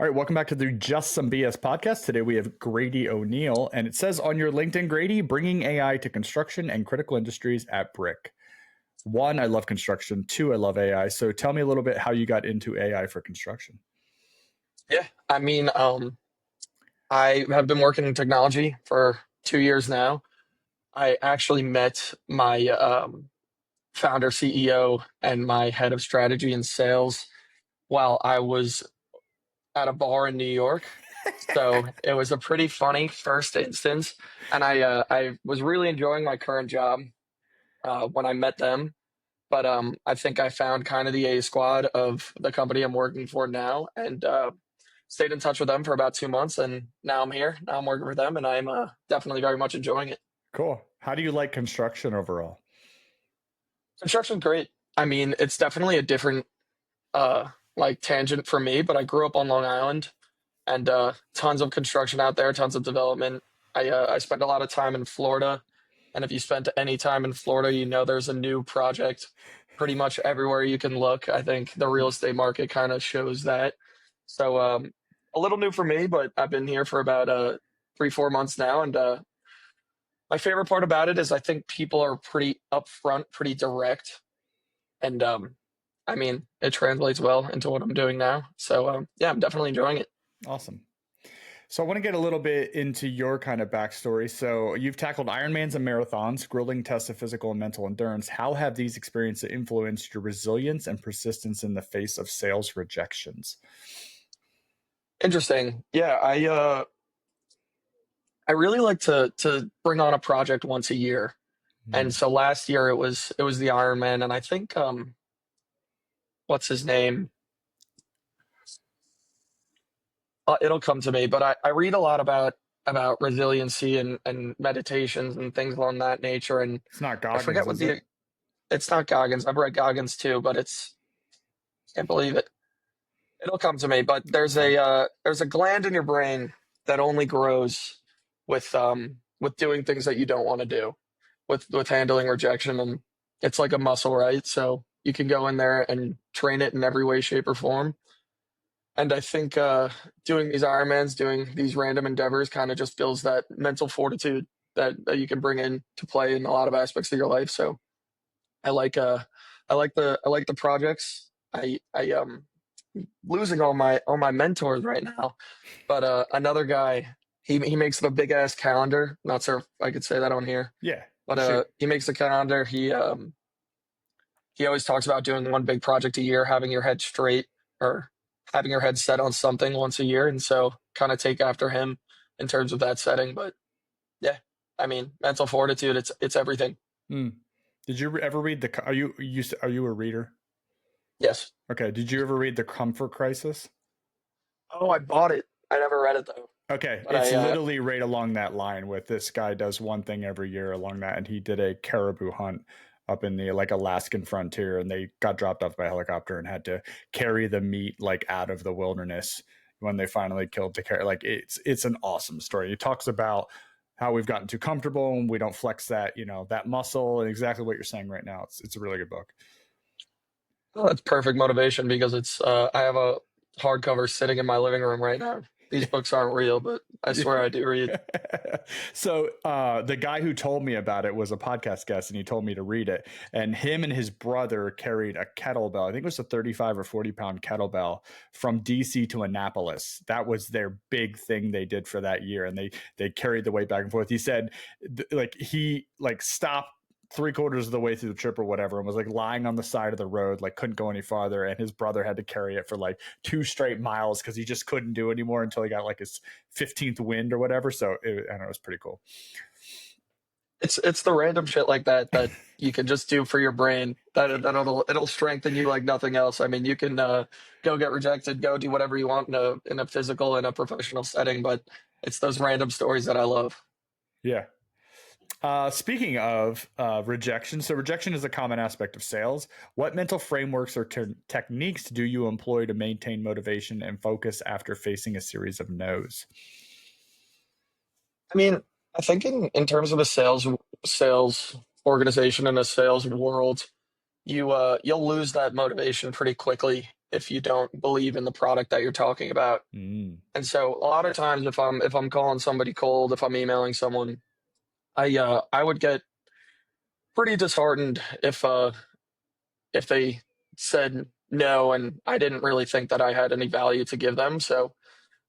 All right, welcome back to the Just Some BS podcast. Today we have Grady O'Neill, and it says on your LinkedIn, Grady, bringing AI to construction and critical industries at Brick. One, I love construction. Two, I love AI. So tell me a little bit how you got into AI for construction. Yeah, I have been working in technology for 2 years now. I actually met my founder, CEO, and my head of strategy and sales while I was at a bar in New York. So it was a pretty funny first instance, and I was really enjoying my current job when I met them. But I think I found kind of the A squad of the company I'm working for now, and stayed in touch with them for about 2 months, and now I'm here. Now I'm working for them, and I'm definitely very much enjoying it. Cool. How do you like construction overall? Construction's great. I mean, it's definitely a different like tangent for me, but I grew up on Long Island, and tons of construction out there, tons of development. I spent a lot of time in Florida, and if you spent any time in Florida, you know there's a new project pretty much everywhere you can look. I think the real estate market kind of shows that. So a little new for me, but I've been here for about 3, 4 months now, and my favorite part about it is I think people are pretty upfront, pretty direct, and I mean it translates well into what I'm doing now. So yeah, I'm definitely enjoying it. Awesome. So I want to get a little bit into your kind of backstory. So you've tackled Ironmans and marathons, grueling tests of physical and mental endurance. How have these experiences influenced your resilience and persistence in the face of sales rejections? Interesting. Yeah, I really like to bring on a project once a year. And so last year it was the Ironman, and I think what's his name? It'll come to me, but I read a lot about resiliency and meditations and things along that nature. And It's not I forget Goggins, what is it? it's not Goggins. I've read Goggins too, but it's can't believe it. It'll come to me. But Okay. there's a gland in your brain that only grows with doing things that you don't want to do, with handling rejection, and it's like a muscle, right? So you can go in there and train it in every way, shape, or form. And I think doing these Ironmans, doing these random endeavors, kind of just builds that mental fortitude that you can bring in to play in a lot of aspects of your life. So I like I like the projects. I losing all my mentors right now, but another guy, he makes a big ass calendar. Not sure if I could say that on here, Yeah. but Shoot. he makes a calendar. He always talks about doing one big project a year, having your head straight, or having your head set on something once a year. And so kind of take after him in terms of that setting. But yeah, I mean, mental fortitude, it's everything. Hmm. Did you ever read are you a reader? Yes. Okay. Did you ever read The Comfort Crisis? Oh, I bought it. I never read it though. Okay. But It's I literally right along that line with this guy does one thing every year along that, and he did a caribou hunt up in the like Alaskan frontier, and they got dropped off by a helicopter and had to carry the meat like out of the wilderness when they finally killed the caribou. Like it's an awesome story. He talks about how we've gotten too comfortable and we don't flex that muscle, and exactly what you're saying right now. It's a really good book. Oh, that's perfect motivation because it's I have a hardcover sitting in my living room right now. These books aren't real, but I swear I do read. So the guy who told me about it was a podcast guest, and he told me to read it. And him and his brother carried a kettlebell. I think it was a 35 or 40 pound kettlebell from DC to Annapolis. That was their big thing they did for that year, and they carried the weight back and forth. He said, like he like stopped 3/4 of the way through the trip or whatever, and was like lying on the side of the road, like couldn't go any farther, and his brother had to carry it for like 2 straight miles because he just couldn't do anymore until he got like his 15th wind or whatever. So I don't know, it was pretty cool. It's the random shit like that you can just do for your brain that'll strengthen you like nothing else. I mean, you can go get rejected, go do whatever you want in a physical and a professional setting, but it's those random stories that I love. Yeah. Speaking of rejection, so rejection is a common aspect of sales. What mental frameworks or techniques do you employ to maintain motivation and focus after facing a series of no's? I mean, I think in terms of a sales organization and a sales world, you'll lose that motivation pretty quickly if you don't believe in the product that you're talking about. Mm. And so a lot of times if I'm calling somebody cold, if I'm emailing someone, I would get pretty disheartened if they said no and I didn't really think that I had any value to give them. So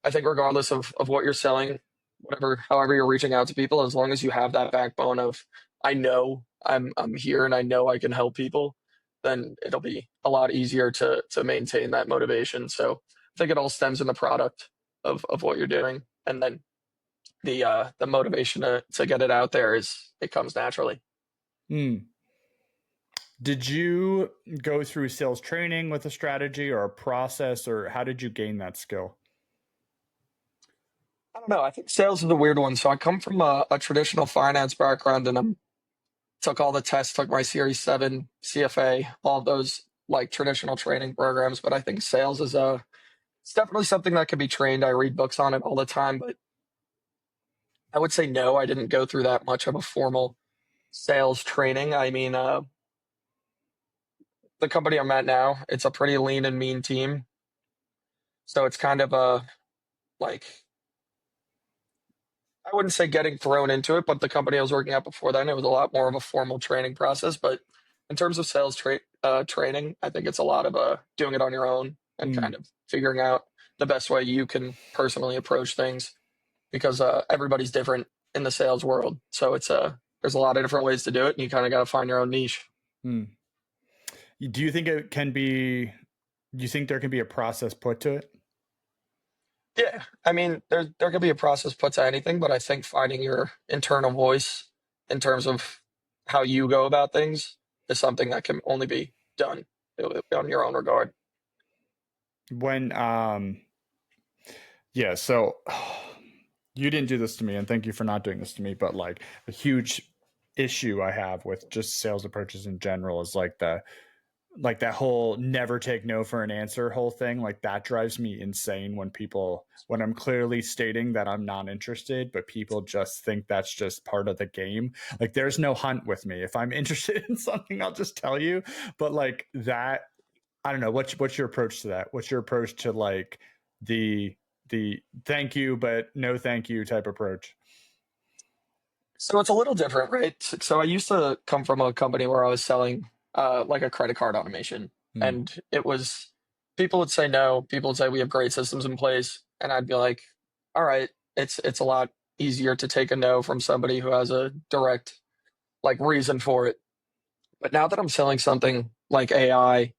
I think regardless of what you're selling, whatever, however you're reaching out to people, as long as you have that backbone of I know I'm here and I know I can help people, then it'll be a lot easier to maintain that motivation. So I think it all stems in the product of what you're doing, and then the motivation to get it out there is it comes naturally. Mm. Did you go through sales training with a strategy or a process, or how did you gain that skill? I don't know. I think sales is a weird one. So I come from a traditional finance background, and I took all the tests, took my Series 7 CFA, all those like traditional training programs. But I think sales is it's definitely something that can be trained. I read books on it all the time, but I would say no, I didn't go through that much of a formal sales training. I mean, the company I'm at now, it's a pretty lean and mean team. So it's kind of a like I wouldn't say getting thrown into it, but the company I was working at before then, it was a lot more of a formal training process. But in terms of sales training, I think it's a lot of doing it on your own and Mm. kind of figuring out the best way you can personally approach things because everybody's different in the sales world. So it's there's a lot of different ways to do it, and you kind of got to find your own niche. Mm. Do you think it can be? Do you think there can be a process put to it? Yeah, I mean, there could be a process put to anything, but I think finding your internal voice in terms of how you go about things is something that can only be done on your own regard. When yeah, so you didn't do this to me, and thank you for not doing this to me, but like a huge issue I have with just sales approaches in general is like that whole never take no for an answer whole thing. Like that drives me insane when I'm clearly stating that I'm not interested, but people just think that's just part of the game. Like there's no hunt with me. If I'm interested in something, I'll just tell you. But like that, I don't know. What's your approach to that? What's your approach to like the the thank you but no thank you type approach? So it's a little different, right? So I used to come from a company where I was selling like a credit card automation, Mm. and it was people would say no, people would say we have great systems in place, and I'd be like, all right, it's a lot easier to take a no from somebody who has a direct like reason for it. But now that I'm selling something like AI,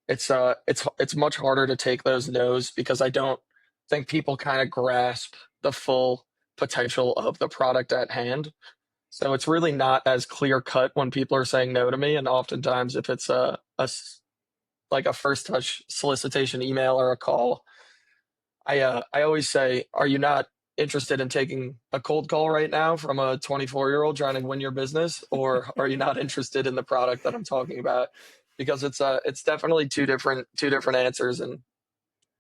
it's much harder to take those no's because I don't think people kind of grasp the full potential of the product at hand. So it's really not as clear cut when people are saying no to me. And oftentimes, if it's like a first touch solicitation email or a call, I always say, "Are you not interested in taking a cold call right now from a 24-year-old trying to win your business, or are you not interested in the product that I'm talking about?" Because it's definitely two different answers, and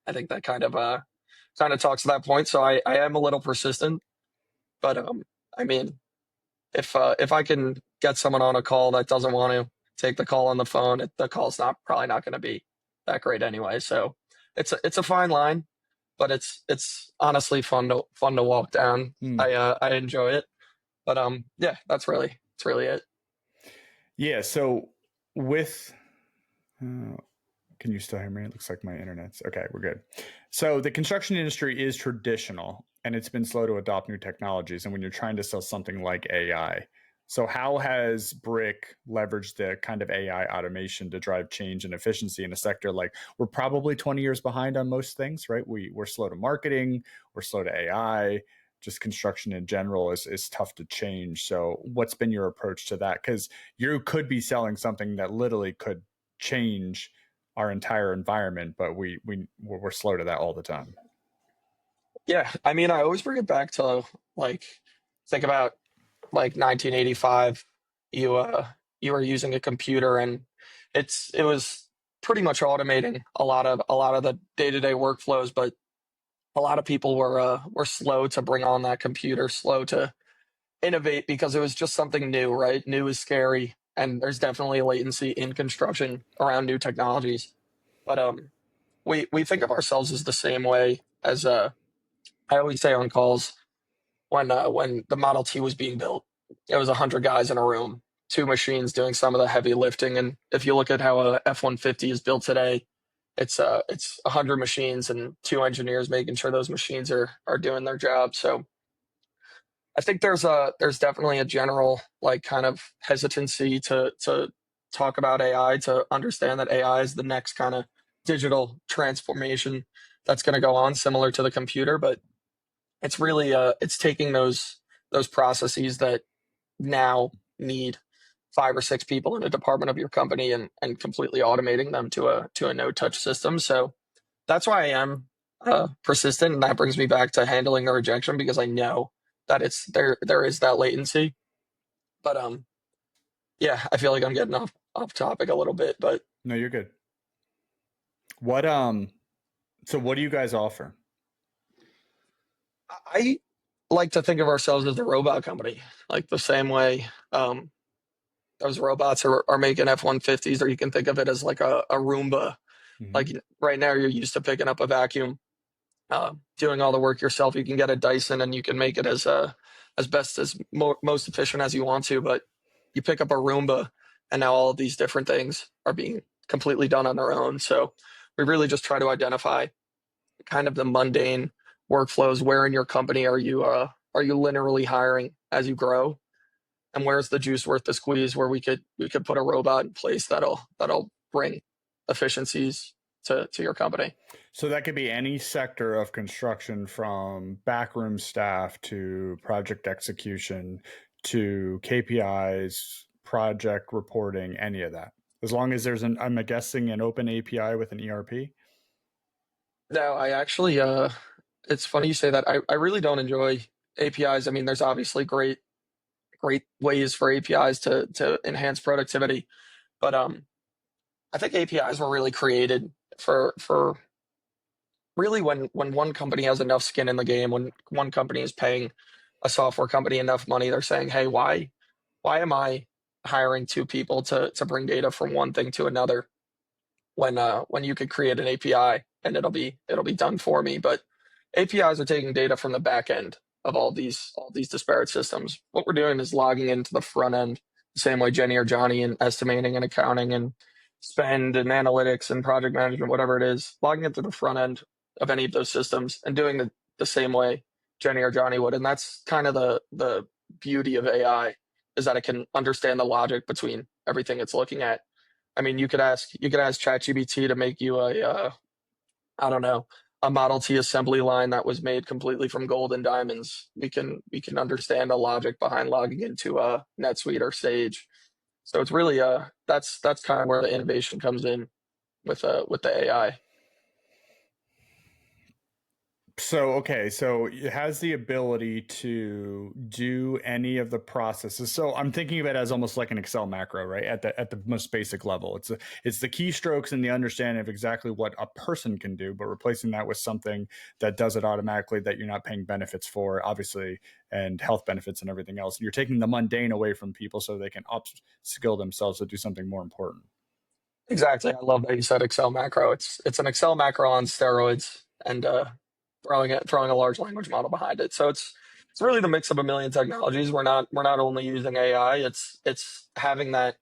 I think that kind of talks to that point. So I am a little persistent, but I mean, if I can get someone on a call that doesn't want to take the call on the phone, the call's not probably not going to be that great anyway. So it's a fine line, but it's honestly fun to walk down. Mm. I enjoy it, but yeah, that's really it. Yeah. So with can you still hear me? It looks like my internet's okay. We're good. So the construction industry is traditional and it's been slow to adopt new technologies. And when you're trying to sell something like AI, so how has Brick leveraged the kind of AI automation to drive change and efficiency in a sector like we're probably 20 years behind on most things, right? We're slow to marketing, we're slow to AI. Just construction in general is tough to change. So what's been your approach to that? Because you could be selling something that literally could change our entire environment, but we're slow to that all the time. Yeah, I mean, I always bring it back to like think about like 1985. You you were using a computer, and it was pretty much automating a lot of the day-to-day workflows, but a lot of people were slow to bring on that computer, slow to innovate because it was just something new, right? New is scary, and there's definitely latency in construction around new technologies. But we think of ourselves as the same way as I always say on calls when the Model T was being built, it was 100 guys in a room, two machines doing some of the heavy lifting. And if you look at how a F-150 is built today, it's 100 machines and two engineers making sure those machines are doing their job. So I think there's definitely a general like kind of hesitancy to talk about AI, to understand that AI is the next kind of digital transformation that's going to go on, similar to the computer. But it's really it's taking those processes that now need five or six people in a department of your company and completely automating them to a no touch system. So that's why I am persistent, and that brings me back to handling the rejection, because I know that it's there is that latency. But yeah, I feel like I'm getting off topic a little bit, but No, you're good. What so what do you guys offer? I like to think of ourselves as a robot company, like the same way those robots are making F-150s, or you can think of it as like a Roomba. Mm-hmm. Like right now, you're used to picking up a vacuum, doing all the work yourself. You can get a Dyson and you can make it as best as most efficient as you want to, but you pick up a Roomba, and now all of these different things are being completely done on their own. So we really just try to identify kind of the mundane workflows. Where in your company are you linearly hiring as you grow, and where's the juice worth the squeeze, where we could put a robot in place that'll bring efficiencies to your company. So that could be any sector of construction, from backroom staff to project execution to KPIs, project reporting, any of that. As long as there's I'm guessing an open API with an ERP. No, I actually it's funny you say that. I really don't enjoy APIs. I mean, there's obviously great ways for APIs to enhance productivity, but I think APIs were really created for really when one company has enough skin in the game, when one company is paying a software company enough money, they're saying, "Hey, why am I hiring two people to bring data from one thing to another when you could create an API and it'll be done for me?" But APIs are taking data from the back end of all these disparate systems. What we're doing is logging into the front end, the same way Jenny or Johnny in estimating and accounting and spend and analytics and project management, whatever it is, logging into the front end of any of those systems and doing the same way Jenny or Johnny would. And that's kind of the beauty of AI, is that it can understand the logic between everything it's looking at. I mean, you could ask ChatGPT to make you I don't know, a Model T assembly line that was made completely from gold and diamonds. We can understand the logic behind logging into NetSuite or Sage. So it's really that's kind of where the innovation comes in with the AI. So, okay, so it has the ability to do any of the processes. So I'm thinking of it as almost like an Excel macro, right? At the most basic level. It's the keystrokes and the understanding of exactly what a person can do, but replacing that with something that does it automatically, that you're not paying benefits for, obviously, and health benefits and everything else. You're taking the mundane away from people so they can upskill themselves to do something more important. Exactly. I love that you said Excel macro. It's an Excel macro on steroids, and throwing a large language model behind it. So it's really the mix of a million technologies. We're not only using AI. It's having that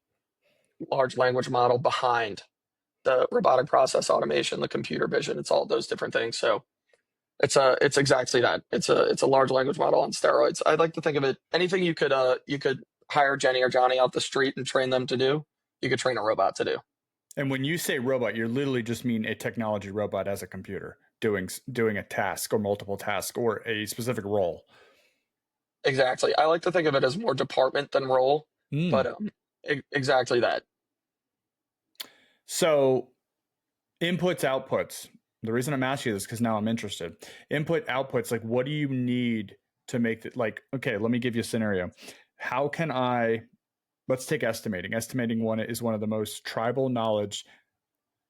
large language model behind the robotic process automation, the computer vision. It's all those different things. So it's exactly that. It's a large language model on steroids. I'd like to think of it, anything you could hire Jenny or Johnny off the street and train them to do, you could train a robot to do. And when you say robot, you literally just mean a technology robot as a computer doing a task or multiple tasks or a specific role. Exactly. I like to think of it as more department than role, but Mm. exactly that. So inputs, outputs. The reason I'm asking you this, because now I'm interested. Input, outputs, like what do you need to make it, like, okay, let me give you a scenario. How can let's take estimating. Estimating is one of the most tribal knowledge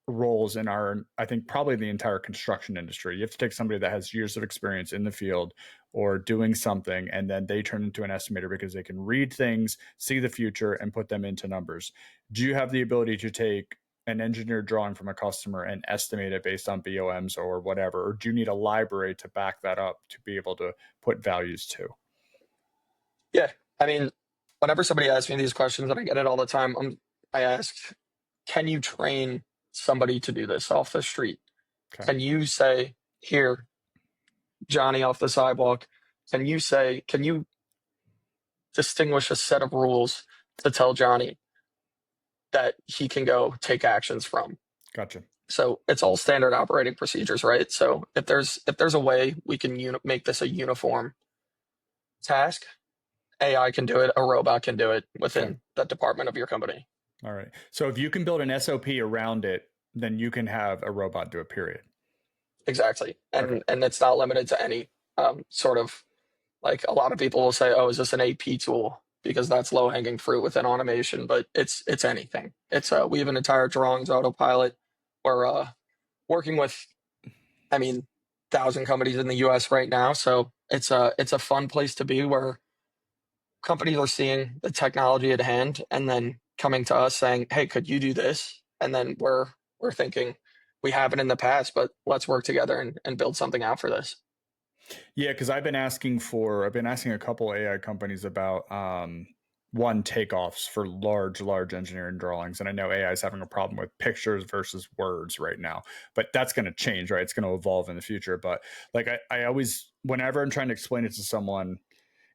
roles in I think probably the entire construction industry. You have to take somebody that has years of experience in the field or doing something, and then they turn into an estimator because they can read things, see the future, and put them into numbers. Do you have the ability to take an engineered drawing from a customer and estimate it based on BOMs or whatever? Or do you need a library to back that up to be able to put values to? Yeah. I mean, whenever somebody asks me these questions, and I get it all the time, I ask, can you train somebody to do this off the street? Okay. Can you say, here, Johnny off the sidewalk, can you distinguish a set of rules to tell Johnny that he can go take actions from? Gotcha. So it's all standard operating procedures, right? So if there's a way we can make this a uniform task, AI can do it, a robot can do it within the department of your company. All right. So if you can build an SOP around it, then you can have a robot do it, period. Exactly. Okay. And it's not limited to any sort of, like, a lot of people will say, oh, is this an AP tool? Because that's low hanging fruit within automation, but it's anything. It's we have an entire drawings autopilot. We're working with, I mean, 1,000 companies in the US right now. So it's a fun place to be, where companies are seeing the technology at hand and then coming to us saying, hey, could you do this? And then we're thinking, we haven't in the past, but let's work together and build something out for this. Yeah, because I've been asking a couple AI companies about one takeoffs for large engineering drawings, and I know AI is having a problem with pictures versus words right now, but that's going to change, right? It's going to evolve in the future. But like I always, whenever I'm trying to explain it to someone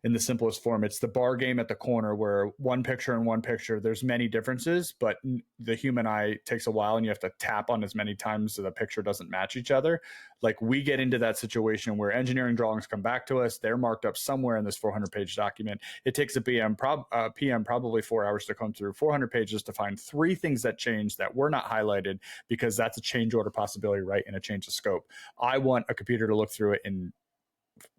in the simplest form, it's the bar game at the corner where one picture, there's many differences, but the human eye takes a while and you have to tap on as many times so the picture doesn't match each other. Like, we get into that situation where engineering drawings come back to us, they're marked up somewhere in this 400-page document. It takes a PM probably 4 hours to come through 400 pages to find 3 things that change that were not highlighted, because that's a change order possibility, right? And a change of scope. I want a computer to look through it in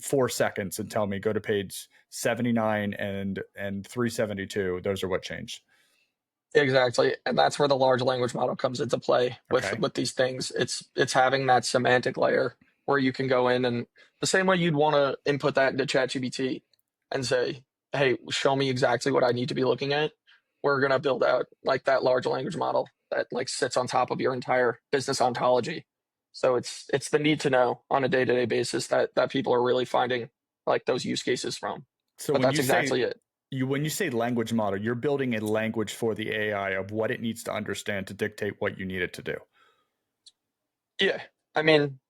4 seconds and tell me, go to page 79 and 372. Those are what changed. Exactly. And that's where the large language model comes into play with these things. It's having that semantic layer where you can go in, and the same way you'd want to input that into ChatGPT and say, hey, show me exactly what I need to be looking at. We're going to build out like that large language model that like sits on top of your entire business ontology. So it's the need to know on a day-to-day basis that people are really finding like those use cases from. So but that's exactly it. When you say language model, you're building a language for the AI of what it needs to understand to dictate what you need it to do. Yeah. I mean,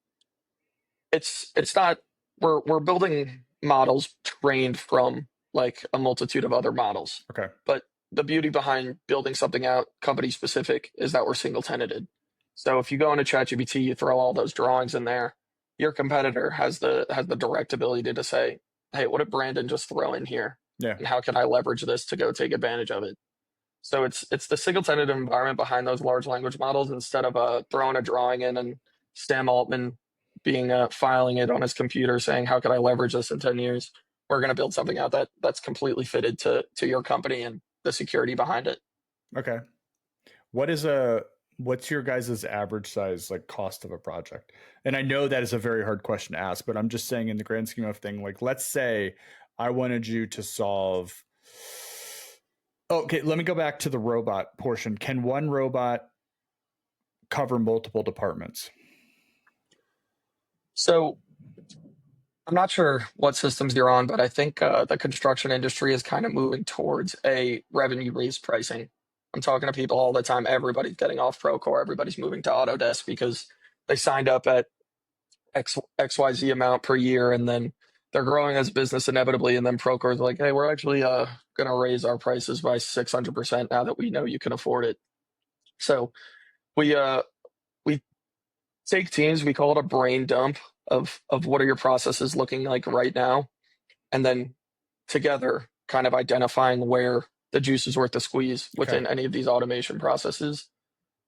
it's not, we're building models trained from like a multitude of other models. Okay. But the beauty behind building something out company specific is that we're single tenanted. So if you go into ChatGPT, you throw all those drawings in there, your competitor has the direct ability to say, hey, what did Brandon just throw in here? Yeah. And how can I leverage this to go take advantage of it? So it's the single tenant environment behind those large language models, instead of throwing a drawing in and Sam Altman being filing it on his computer saying, how can I leverage this in 10 years? We're going to build something out that's completely fitted to your company and the security behind it. Okay. What's your guys' average size, like, cost of a project? And I know that is a very hard question to ask, but I'm just saying, in the grand scheme of thing, like, let's say I wanted you to solve. Okay, let me go back to the robot portion. Can one robot cover multiple departments? So I'm not sure what systems you're on, but I think the construction industry is kind of moving towards a revenue-based pricing. I'm talking to people all the time. Everybody's getting off Procore. Everybody's moving to Autodesk because they signed up at XYZ amount per year, and then they're growing as a business inevitably. And then Procore's like, hey, we're actually going to raise our prices by 600% now that we know you can afford it. So we take teams, we call it a brain dump of what are your processes looking like right now, and then together kind of identifying where the juice is worth the squeeze within any of these automation processes.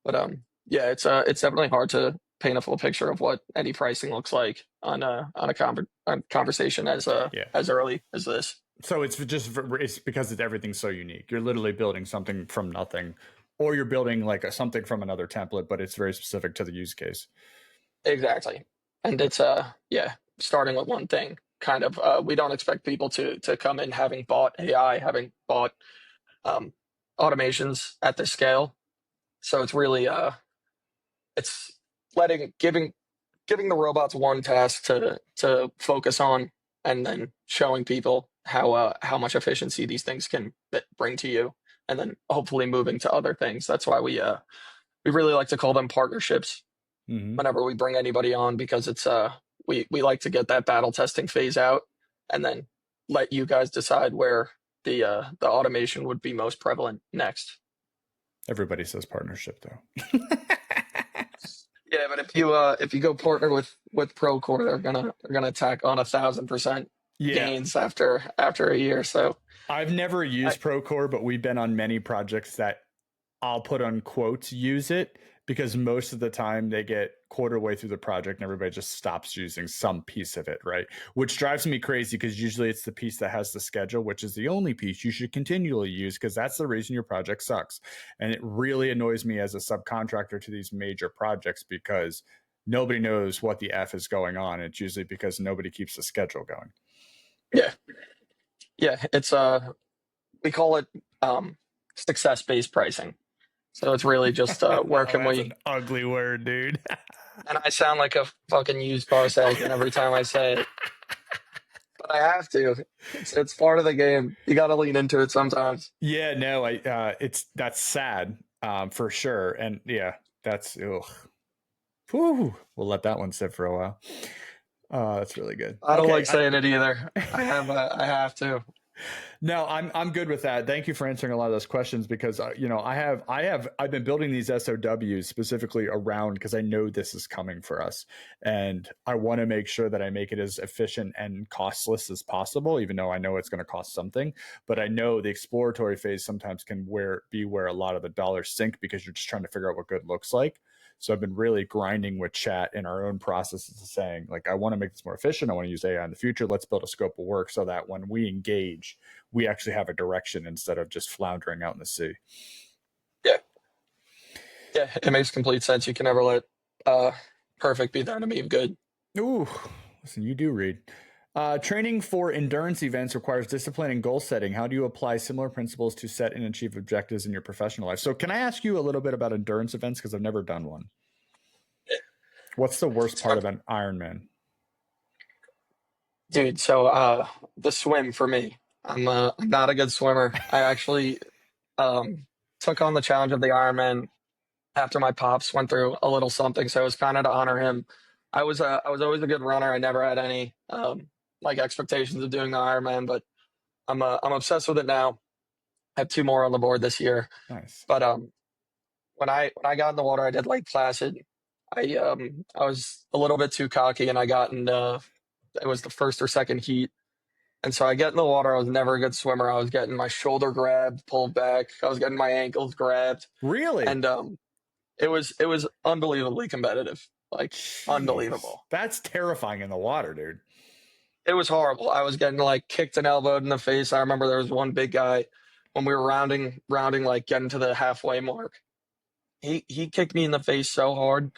But yeah, it's definitely hard to paint a full picture of what any pricing looks like on a conversation as early as this. So it's because everything's so unique. You're literally building something from nothing, or you're building like something from another template, but it's very specific to the use case. Exactly. And it's starting with one thing. Kind of we don't expect people to come in having bought AI, having bought automations at this scale. So it's really it's letting giving the robots one task to focus on, and then showing people how much efficiency these things can bring to you, and then hopefully moving to other things. That's why we really like to call them partnerships Hmm. whenever we bring anybody on, because it's we like to get that battle testing phase out, and then let you guys decide where the automation would be most prevalent next. Everybody says partnership though. Yeah, but if you go partner with Procore, they're gonna tack on 1,000% Yeah. gains after a year. So I've never I, used Procore, but we've been on many projects that I'll put on quotes use it, because most of the time they get quarter way through the project and everybody just stops using some piece of it, right? Which drives me crazy, because usually it's the piece that has the schedule, which is the only piece you should continually use, because that's the reason your project sucks. And it really annoys me as a subcontractor to these major projects, because nobody knows what the F is going on. It's usually because nobody keeps the schedule going. yeah, yeah, it's we call it success based pricing. So it's really just where No, can that's an we. ugly word, dude. And I sound like a fucking used car salesman every time I say it, but I have to. It's part of the game. You got to lean into it sometimes. Yeah, no, it's that's sad, for sure, and yeah, that's ugh. Whew. We'll let that one sit for a while. That's really good. I don't Okay, like saying it either. I have to. no, I'm good with that. Thank you for answering a lot of those questions, because I've been building these SOWs specifically around, because I know this is coming for us, and I want to make sure that I make it as efficient and costless as possible, even though I know it's going to cost something. But I know the exploratory phase sometimes can be where a lot of the dollars sink, because you're just trying to figure out what good looks like. So I've been really grinding with chat in our own processes, saying, like, I want to make this more efficient. I want to use AI in the future. Let's build a scope of work so that when we engage, we actually have a direction instead of just floundering out in the sea. Yeah, yeah, it makes complete sense. You can never let uh, perfect be the enemy of good. Ooh, listen, you do read. Training for endurance events requires discipline and goal setting. How do you apply similar principles to set and achieve objectives in your professional life? So, can I ask you a little bit about endurance events? Because I've never done one. What's the worst part So, of an Ironman? dude, so the swim for me. I'm not a good swimmer. I actually um, took on the challenge of the Ironman after my pops went through a little something, so it was kind of to honor him. I was always a good runner. I never had any like expectations of doing the Ironman, but I'm obsessed with it now. I have two more on the board this year. Nice. But when I got in the water, I did Lake Placid. I was a little bit too cocky, and I got in it was the first or second heat. And so I get in the water. I was never a good swimmer. I was getting my shoulder grabbed, pulled back. I was getting my ankles grabbed, Really? and it was unbelievably competitive, like Jeez. unbelievable. That's terrifying in the water, dude. It was horrible. I was getting like kicked and elbowed in the face. I remember there was one big guy when we were rounding like getting to the halfway mark. He kicked me in the face so hard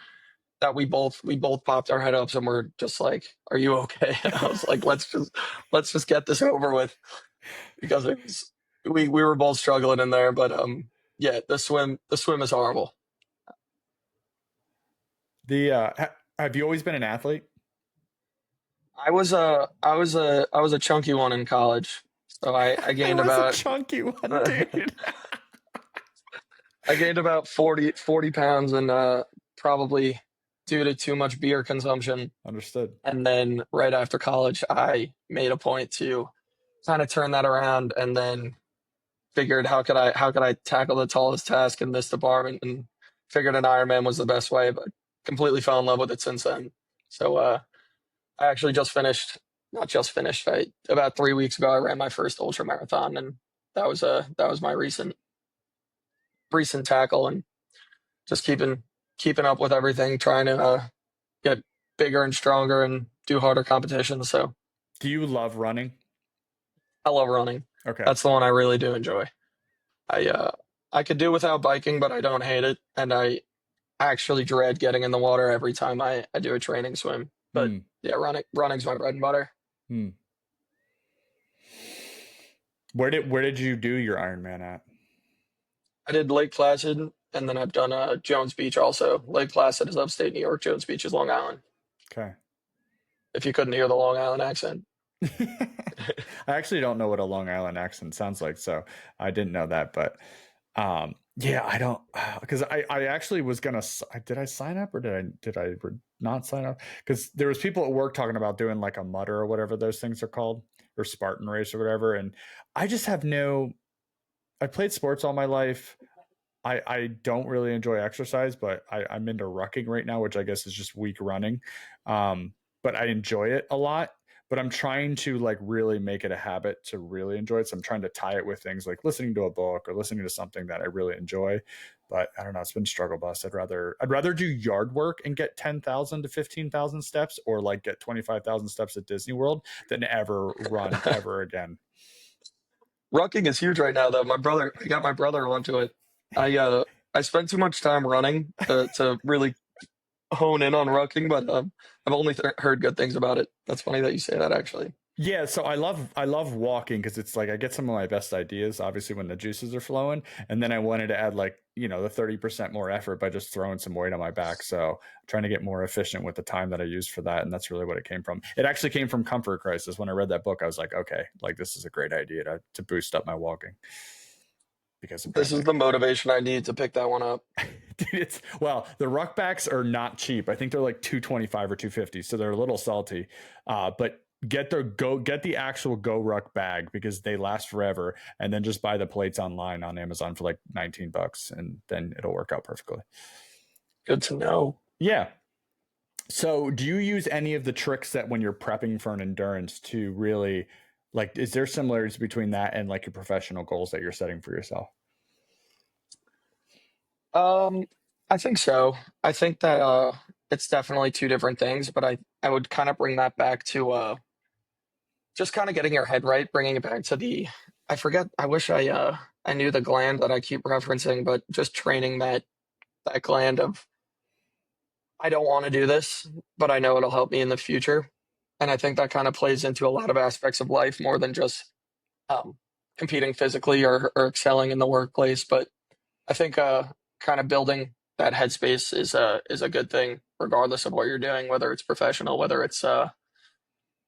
that we both popped our head ups and we're just like, "Are you okay?" And I was like, let's just get this over with, because we were both struggling in there. But yeah, the swim is horrible. Have you always been an athlete? I was a chunky one in college, so I I gained was a about chunky one, I dude. gained about 40 pounds, and probably due to too much beer consumption. Understood. And then right after college, I made a point to kind of turn that around, and then figured how could I tackle the tallest task in this department, and figured an Ironman was the best way, but completely fell in love with it since then. So I actually just finished, not just finished, about 3 weeks ago I ran my first ultra marathon, and that was my recent tackle, and just keeping up with everything, trying to get bigger and stronger and do harder competitions. So Do you love running? I love running. Okay. That's the one I really do enjoy. I uh I could do without biking, but I don't hate it, and I actually dread getting in the water every time I do a training swim. But Hmm. yeah, running's my bread and butter. Hmm. Where did you do your Ironman at? I did Lake Placid, and then I've done Jones Beach also. Lake Placid is upstate New York. Jones Beach is Long Island. Okay. If you couldn't hear the Long Island accent. I actually don't know what a Long Island accent sounds like, so I didn't know that. But yeah, I don't, because I actually was gonna. Did I sign up or did I not sign up? Because there was people at work talking about doing like a mutter or whatever those things are called, or Spartan race or whatever, and I just have no. I played sports all my life. I don't really enjoy exercise, but I'm into rucking right now, which I guess is just weak running. But I enjoy it a lot. But I'm trying to like really make it a habit to really enjoy it. So I'm trying to tie it with things like listening to a book or listening to something that I really enjoy. But I don't know, it's been struggle bus. I'd rather do yard work and get 10,000 to 15,000 steps, or like get 25,000 steps at Disney World, than ever run ever again. Rucking is huge right now, though. I got my brother onto it. I spent too much time running to really hone in on rucking, but I've only heard good things about it. That's funny that you say that, actually. Yeah, so I love walking because it's like I get some of my best ideas, obviously, when the juices are flowing, and then I wanted to add like the 30% more effort by just throwing some weight on my back. So I'm trying to get more efficient with the time that I use for that, and that's really what it came from. It actually came from Comfort Crisis. When I read that book, I was like, okay, like this is a great idea to boost up my walking, because This is apparently, the motivation I need to pick that one up. dude, the ruck backs are not cheap. I think they're like 225 or 250, so they're a little salty. But get the actual Go Ruck bag, because they last forever, and then just buy the plates online on Amazon for like $19, and then it'll work out perfectly. Good to know. Yeah. So do you use any of the tricks that when you're prepping for an endurance to really, like, is there similarities between that and like your professional goals that you're setting for yourself? Um, I think so. I think that it's definitely two different things, but I would kind of bring that back to just kind of getting your head right, bringing it back to the I forget. I wish I knew the gland that I keep referencing, but just training that gland of I don't want to do this, but I know it'll help me in the future. And I think that kind of plays into a lot of aspects of life more than just um, competing physically or excelling in the workplace. But I think kind of building that headspace is a good thing, regardless of what you're doing, whether it's professional, whether it's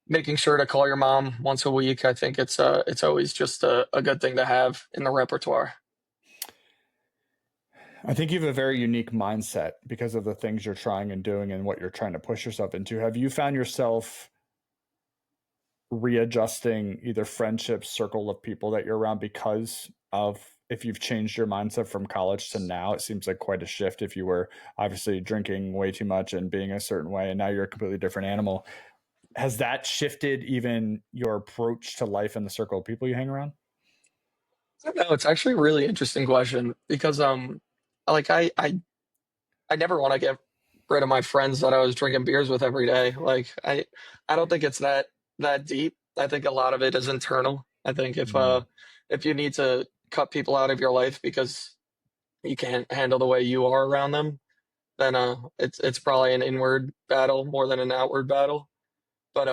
making sure to call your mom once a week. I think it's always just a good thing to have in the repertoire. I think you have a very unique mindset because of the things you're trying and doing and what you're trying to push yourself into. Have you found yourself readjusting either friendship circle of people that you're around because of, if you've changed your mindset from college to now? It seems like quite a shift. If you were obviously drinking way too much and being a certain way, and now you're a completely different animal, has that shifted even your approach to life and the circle of people you hang around? No, it's actually a really interesting question because like I never want to get rid of my friends that I was drinking beers with every day. Like I don't think it's that deep. I think a lot of it is internal. I think Mm, if you need to cut people out of your life because you can't handle the way you are around them, then it's probably an inward battle more than an outward battle. But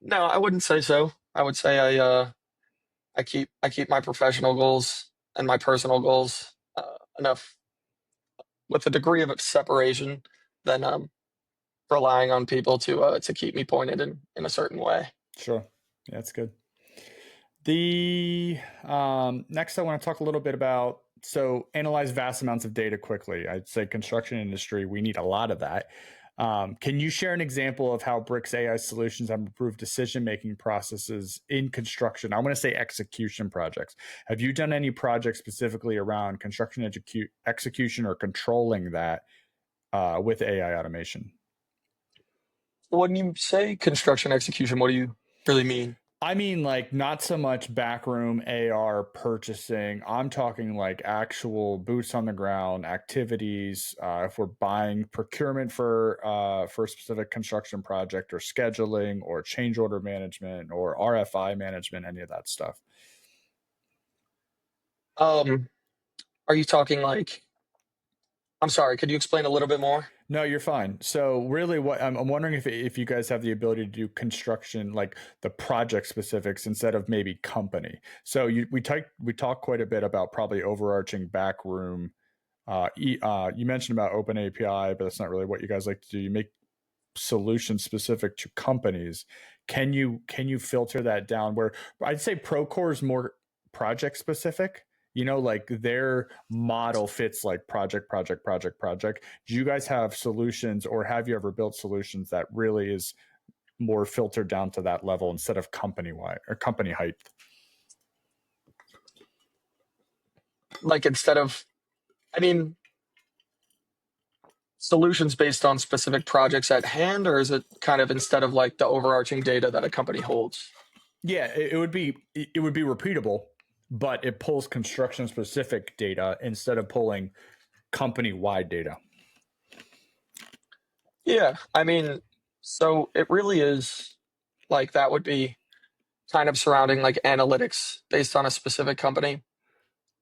no, I wouldn't say so. I would say I keep my professional goals and my personal goals enough with a degree of separation than relying on people to keep me pointed in a certain way. sure. Yeah, that's good. The next, I want to talk a little bit about, so analyze vast amounts of data quickly. I'd say construction industry, we need a lot of that. Can you share an example of how Brick's AI solutions have improved decision-making processes in construction? I want to say execution projects. Have you done any projects specifically around construction execution or controlling that with AI automation? When you say construction execution, what do you really mean? I mean, like, not so much backroom AR purchasing. I'm talking like actual boots on the ground activities. If we're buying procurement for a specific construction project, or scheduling, or change order management, or RFI management, any of that stuff. Um, are you talking like? I'm sorry. Could you explain a little bit more? No, you're fine. So really, what I'm wondering, if you guys have the ability to do construction, like the project specifics, instead of maybe company. So we talk quite a bit about probably overarching backroom You mentioned about open API, but that's not really what you guys like to do. You make solutions specific to companies. Can you filter that down? Where I'd say Procore is more project specific. Like their model fits like project. Do you guys have solutions, or have you ever built solutions that really is more filtered down to that level instead of company wide or company height? Like instead of, I mean, solutions based on specific projects at hand, or is it kind of instead of like the overarching data that a company holds? Yeah, it would be repeatable, but it pulls construction specific data instead of pulling company wide data. Yeah, I mean, so it really is like that would be kind of surrounding like analytics based on a specific company.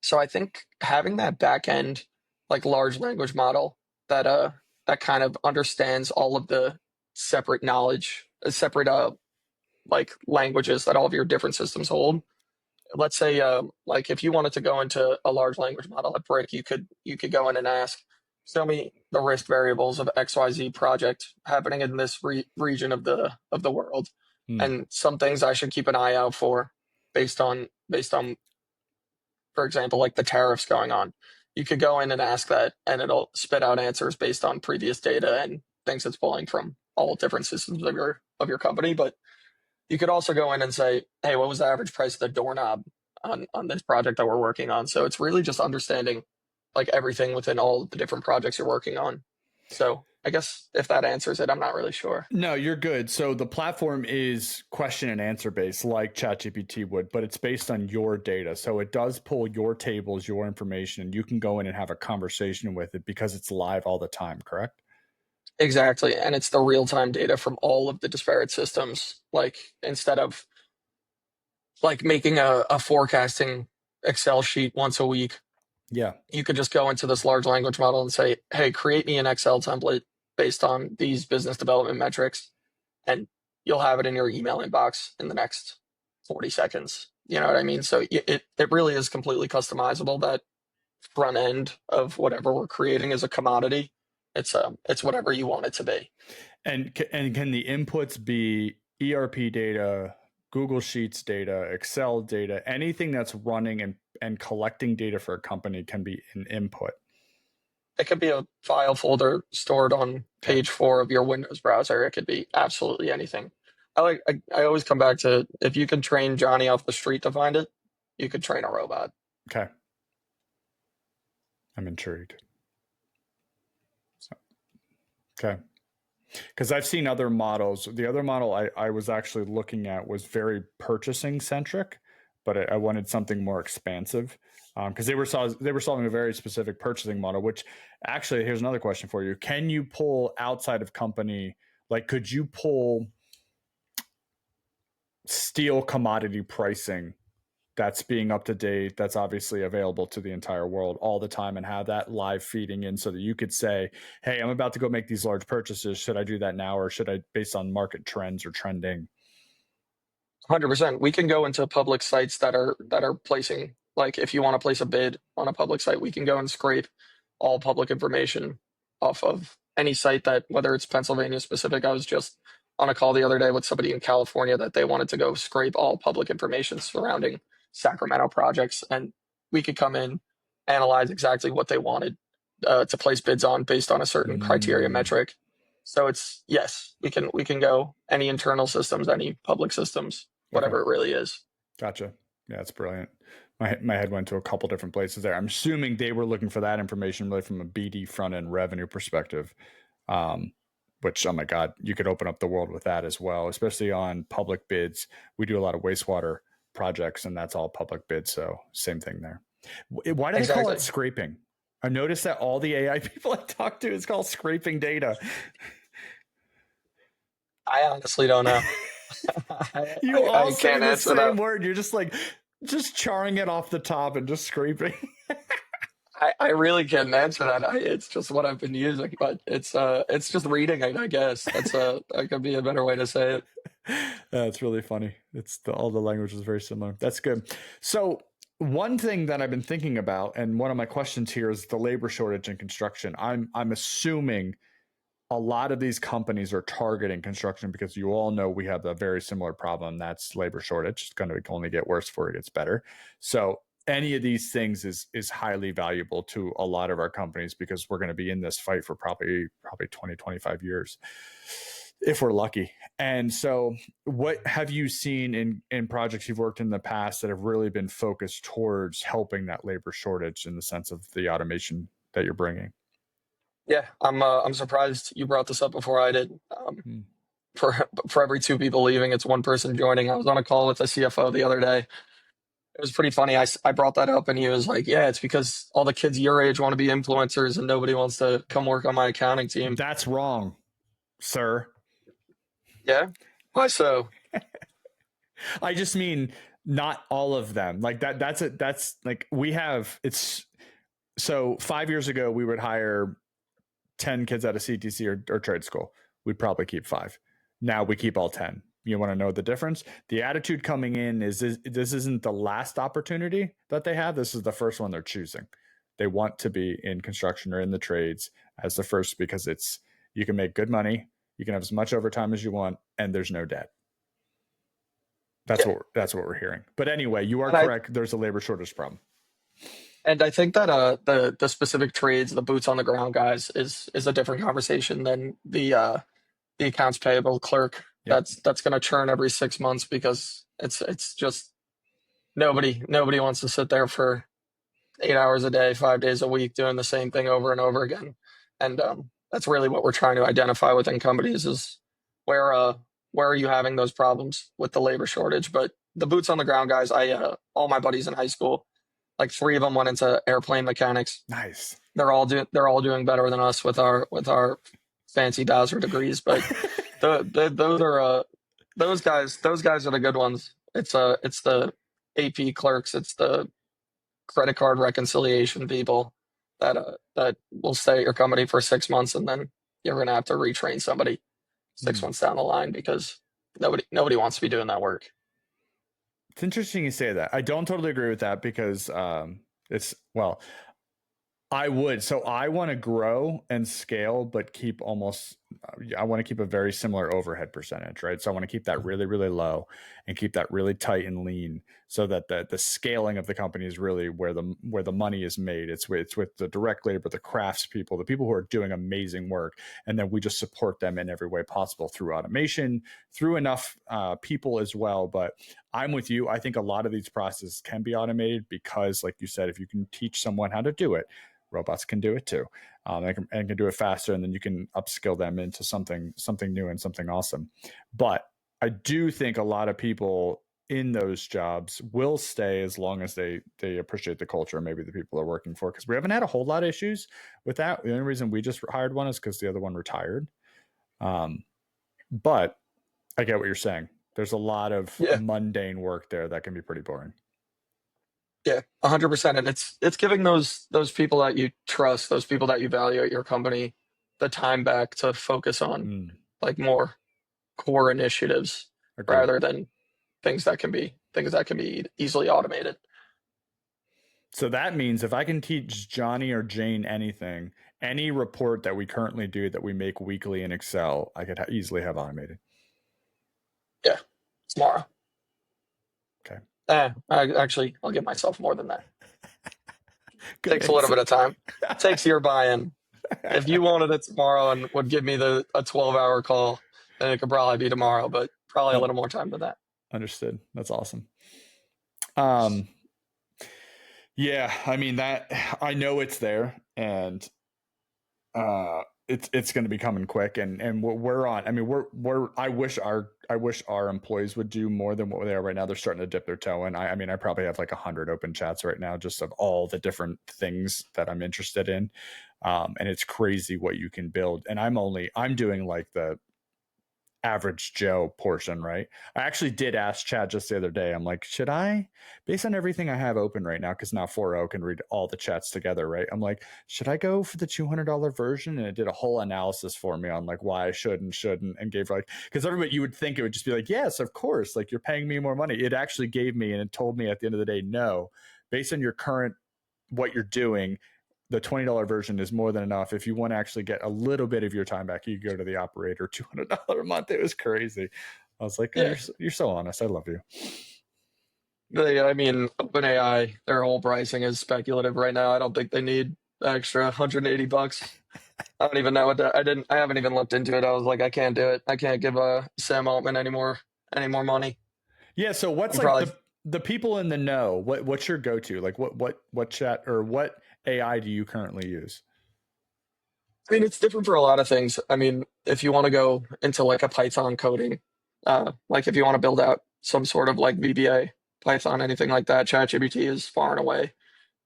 So I think having that back end, like large language model that that kind of understands all of the separate knowledge, separate like languages that all of your different systems hold. Let's say like if you wanted to go into a large language model at Brick, you could go in and ask, show me the risk variables of XYZ project happening in this region of the world, Hmm. and some things I should keep an eye out for based on, for example, like the tariffs going on. You could go in and ask that, and it'll spit out answers based on previous data and things it's pulling from all different systems of your company. But you could also go in and say, hey, what was the average price of the doorknob on this project that we're working on? So it's really just understanding like everything within all of the different projects you're working on. So I guess if that answers it, I'm not really sure. No, you're good. So the platform is question and answer based, like ChatGPT would, but it's based on your data. So it does pull your tables, your information, and you can go in and have a conversation with it because it's live all the time, correct? Exactly. And it's the real time data from all of the disparate systems. Like instead of like making a forecasting Excel sheet once a week, Yeah. you could just go into this large language model and say, hey, create me an Excel template based on these business development metrics, and you'll have it in your email inbox in the next 40 seconds. You know what I mean? So it really is completely customizable. That front end of whatever we're creating is a commodity. It's whatever you want it to be. And can the inputs be ERP data, Google Sheets data, Excel data, anything that's running and collecting data for a company can be an input? It could be a file folder stored on Okay. page 4 of your Windows browser. It could be absolutely anything. I always come back to, if you can train Johnny off the street to find it, you could train a robot. Okay. I'm intrigued. Okay. Because I've seen other models. The other model I was actually looking at was very purchasing centric, but I wanted something more expansive because they were solving a very specific purchasing model. Which actually, here's another question for you: can you pull outside of company? Like, could you pull steel commodity pricing that's being up to date, that's obviously available to the entire world all the time, and have that live feeding in so that you could say, hey, I'm about to go make these large purchases. Should I do that now, or should I, based on market trends or trending? 100%. We can go into public sites that are placing, like if you want to place a bid on a public site, we can go and scrape all public information off of any site that, whether it's Pennsylvania specific. I was just on a call the other day with somebody in California that they wanted to go scrape all public information surrounding Sacramento projects, and we could come in, analyze exactly what they wanted to place bids on based on a certain criteria metric. So it's, yes, we can go any internal systems, any public systems, Okay. whatever it really is. Gotcha. Yeah, that's brilliant. My head went to a couple different places there. I'm assuming they were looking for that information really from a BD front end revenue perspective. Which, oh my God, you could open up the world with that as well, especially on public bids. We do a lot of wastewater projects, and that's all public bids. So same thing there. Why do they call it Exactly. scraping? I noticed that all the AI people I talk to, it's called scraping data. I honestly don't know. I, You I, all I say can't the answer same that. word. You're just like, just charring it off the top and just scraping. I really can't answer that. It's just what I've been using, but it's just reading, I guess. That could be a better way to say it. That's really funny. All the language is very similar. That's good. So one thing that I've been thinking about, and one of my questions here, is the labor shortage in construction. I'm assuming a lot of these companies are targeting construction because you all know we have a very similar problem. That's labor shortage. It's going to only get worse before it gets better. So any of these things is highly valuable to a lot of our companies because we're going to be in this fight for probably 20, 25 years if we're lucky. And so what have you seen in projects you've worked in the past that have really been focused towards helping that labor shortage in the sense of the automation that you're bringing? Yeah, I'm surprised you brought this up before I did. For every two people leaving, it's one person joining. I was on a call with the CFO the other day. It was pretty funny. I brought that up, and he was like, "Yeah, it's because all the kids your age want to be influencers, and nobody wants to come work on my accounting team." That's wrong, sir. Yeah, why so? I just mean not all of them. Like that. That's like we have. It's so 5 years ago we would hire 10 kids out of CTC or trade school. We'd probably keep 5. Now we keep all 10. You want to know the difference? The attitude coming in is this isn't the last opportunity that they have. This is the first one they're choosing. They want to be in construction or in the trades as the first because you can make good money, you can have as much overtime as you want, and there's no debt. That's Yeah. what we're hearing. But anyway, you are And correct. There's a labor shortage problem. I think that the specific trades, the boots on the ground guys, is a different conversation than the accounts payable clerk. Yep. That's going to churn every 6 months because it's just nobody wants to sit there for 8 hours a day, 5 days a week, doing the same thing over and over again. And that's really what we're trying to identify within companies is where where are you having those problems with the labor shortage? But the boots on the ground guys, all my buddies in high school, like 3 of them went into airplane mechanics. Nice. They're all doing better than us with our fancy bachelor degrees. But those are those guys are the good ones. It's the AP clerks, it's the credit card reconciliation people that will stay at your company for 6 months, and then you're going to have to retrain somebody 6 months down the line because nobody wants to be doing that work. It's interesting you say that. I don't totally agree with that because I would. So I want to grow and scale, but I want to keep a very similar overhead percentage, right? So I want to keep that really, really low and keep that really tight and lean so that the scaling of the company is really where the money is made. It's with the direct labor, the crafts people, the people who are doing amazing work. And then we just support them in every way possible through automation, through enough people as well. But I'm with you. I think a lot of these processes can be automated because, like you said, if you can teach someone how to do it, robots can do it too, and can do it faster, and then you can upskill them into something new and something awesome. But I do think a lot of people in those jobs will stay as long as they appreciate the culture, maybe the people they're working for, because we haven't had a whole lot of issues with that. The only reason we just hired one is because the other one retired. But I get what you're saying. There's a lot of mundane work there that can be pretty boring. Yeah, 100%. And it's giving those people that you trust, those people that you value at your company, the time back to focus on like more core initiatives. Agreed. Rather than things that can be easily automated. So that means if I can teach Johnny or Jane anything, any report that we currently do that we make weekly in Excel, I could easily have automated. Yeah, tomorrow. Okay. I'll give myself more than that. Takes a little bit of time. Takes your buy-in. If you wanted it tomorrow and would give me a 12-hour call, then it could probably be tomorrow, but probably a little more time than that. Understood. That's awesome. Yeah, I mean that I know it's there, and it's going to be coming quick, and we're on. I mean, I wish our employees would do more than what they are right now. They're starting to dip their toe in. I mean, I probably have like 100 open chats right now, just of all the different things that I'm interested in, and it's crazy what you can build. And I'm doing like the average Joe portion, right? I actually did ask Chad just the other day. I'm like, should I, based on everything I have open right now, because now 4.0 can read all the chats together, right? I'm like, should I go for the $200 version? And it did a whole analysis for me on like why I should and shouldn't, and gave like, because everybody, you would think it would just be like, yes, of course, like you're paying me more money. It actually gave me, and it told me at the end of the day, no, based on your current what you're doing, the $20 version is more than enough. If you want to actually get a little bit of your time back, you go to the operator, $200 a month. It was crazy. I was like, oh, Yeah. you're so honest. I love you. I mean, OpenAI, their whole pricing is speculative right now. I don't think they need the extra $180. I don't even know what I haven't even looked into it. I was like, I can't do it. I can't give Sam Altman any more money. Yeah. So what's I'm like probably the people in the know? What's your go to? Like what chat or what AI do you currently use? I mean, it's different for a lot of things. I mean, if you want to go into like a Python coding, like if you want to build out some sort of like VBA, Python, anything like that, ChatGPT is far and away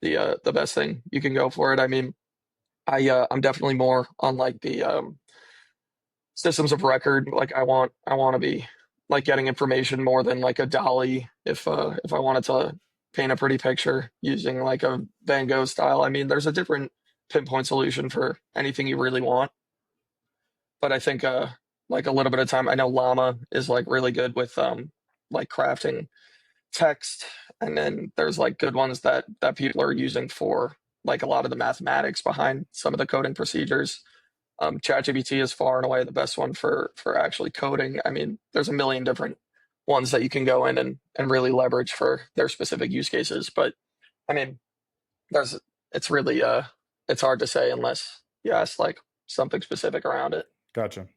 the best thing you can go for it. I mean, I'm definitely more on like the systems of record. Like I want to be like getting information more than like a Dolly. If I wanted to paint a pretty picture using like a Van Gogh style, I mean, there's a different pinpoint solution for anything you really want. But I think like a little bit of time. I know Llama is like really good with like crafting text, and then there's like good ones that people are using for like a lot of the mathematics behind some of the coding procedures. ChatGPT is far and away the best one for actually coding. I mean, there's a million different ones that you can go in and really leverage for their specific use cases. But I mean, there's it's really it's hard to say unless you ask like something specific around it. Gotcha.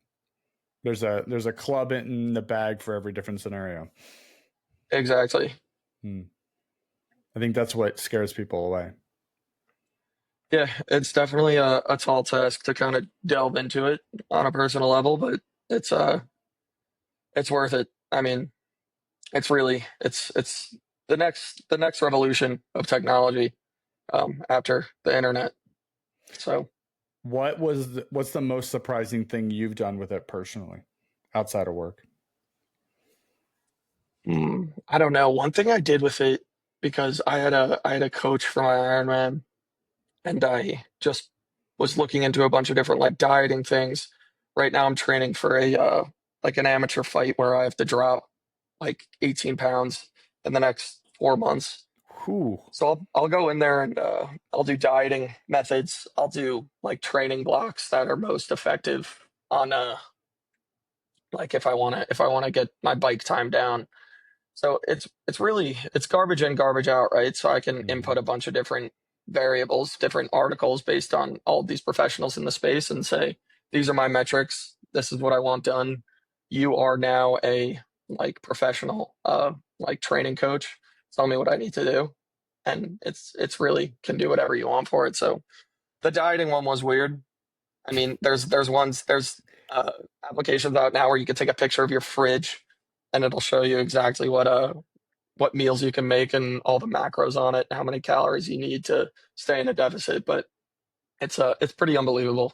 There's a club in the bag for every different scenario. Exactly. I think that's what scares people away. Yeah, it's definitely a tall task to kind of delve into it on a personal level, but it's uh it's worth it. I mean, it's really it's the next revolution of technology after the internet. So What's the most surprising thing you've done with it personally, outside of work? I don't know. One thing I did with it because I had a coach for my Ironman, and I just was looking into a bunch of different like dieting things. Right now, I'm training for a like an amateur fight where I have to drop like 18 pounds in the next 4 months. Whew. So I'll go in there and I'll do dieting methods. I'll do like training blocks that are most effective on like if I want to get my bike time down. So it's really it's garbage in, garbage out, right? So I can Mm-hmm. input a bunch of different variables, different articles based on all of these professionals in the space and say, these are my metrics. This is what I want done. You are now a like professional like training coach. Tell me what I need to do. And it's really can do whatever you want for it. So the dieting one was weird. I mean, there's uh, applications out now where you can take a picture of your fridge and it'll show you exactly what meals you can make and all the macros on it, how many calories you need to stay in a deficit. But it's pretty unbelievable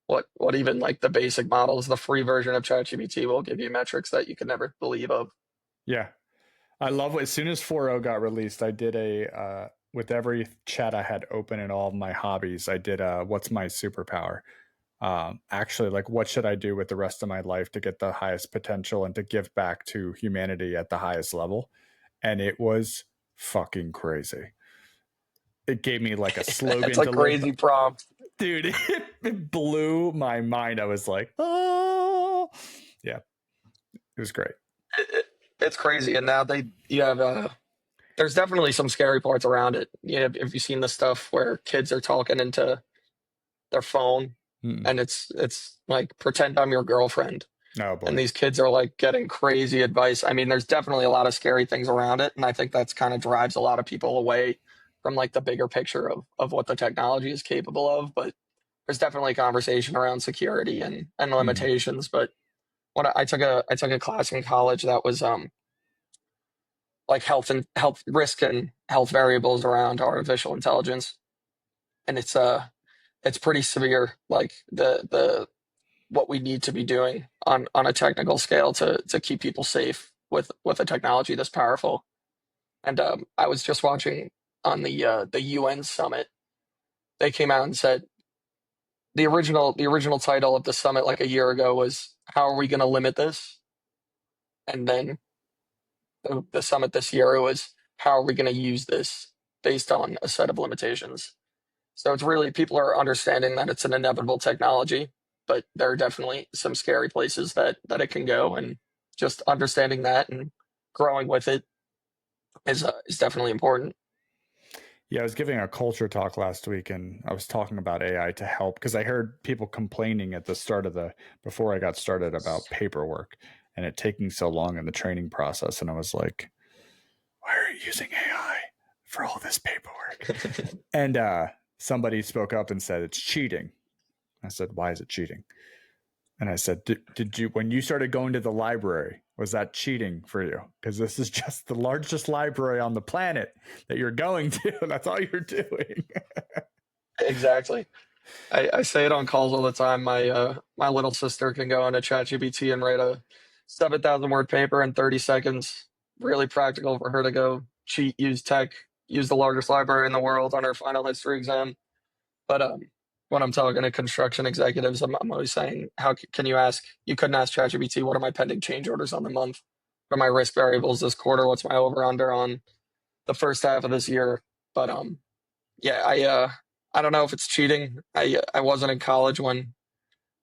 what even like the basic models, the free version of ChatGPT will give you metrics that you could never believe of. Yeah, I love as soon as 4.0 got released, I did a with every chat I had open in all of my hobbies, I did a what's my superpower. Actually, like what should I do with the rest of my life to get the highest potential and to give back to humanity at the highest level? And it was fucking crazy. It gave me like a It's slogan a to live. crazy prompt. Dude, it blew my mind. I was like, oh, yeah, it was great. It's crazy. And now you have there's definitely some scary parts around it. You know, have you seen the stuff where kids are talking into their phone Mm. and it's like pretend I'm your girlfriend Oh and boy. these kids are like getting crazy advice. I mean, there's definitely a lot of scary things around it, and I think that's kind of drives a lot of people away from like the bigger picture of what the technology is capable of. But there's definitely a conversation around security and Mm. limitations. But I took a class in college that was like health risk and health variables around artificial intelligence, and it's pretty severe. Like the what we need to be doing on a technical scale to keep people safe with a technology this powerful. And I was just watching on the UN summit. They came out and said the original title of the summit like a year ago was "How are we going to limit this?" And then the summit this year was "How are we going to use this?" based on a set of limitations. So it's really, people are understanding that it's an inevitable technology, but there are definitely some scary places that it can go, and just understanding that and growing with it is definitely important. Yeah, I was giving a culture talk last week and I was talking about AI to help because I heard people complaining at the start of before I got started about paperwork and it taking so long in the training process. And I was like, why are you using AI for all this paperwork? And somebody spoke up and said, it's cheating. I said, why is it cheating? And I said, did you, when you started going to the library, was that cheating for you? Because this is just the largest library on the planet that you're going to. That's all you're doing. Exactly. I say it on calls all the time. My little sister can go into ChatGPT and write a 7,000 word paper in 30 seconds. Really practical for her to go cheat, use tech, use the largest library in the world on her final history exam. But when I'm talking to construction executives, I'm always saying, how can you ask? You couldn't ask ChatGPT, what are my pending change orders on the month? What are my risk variables this quarter? What's my over under on the first half of this year? But yeah, I don't know if it's cheating. I wasn't in college when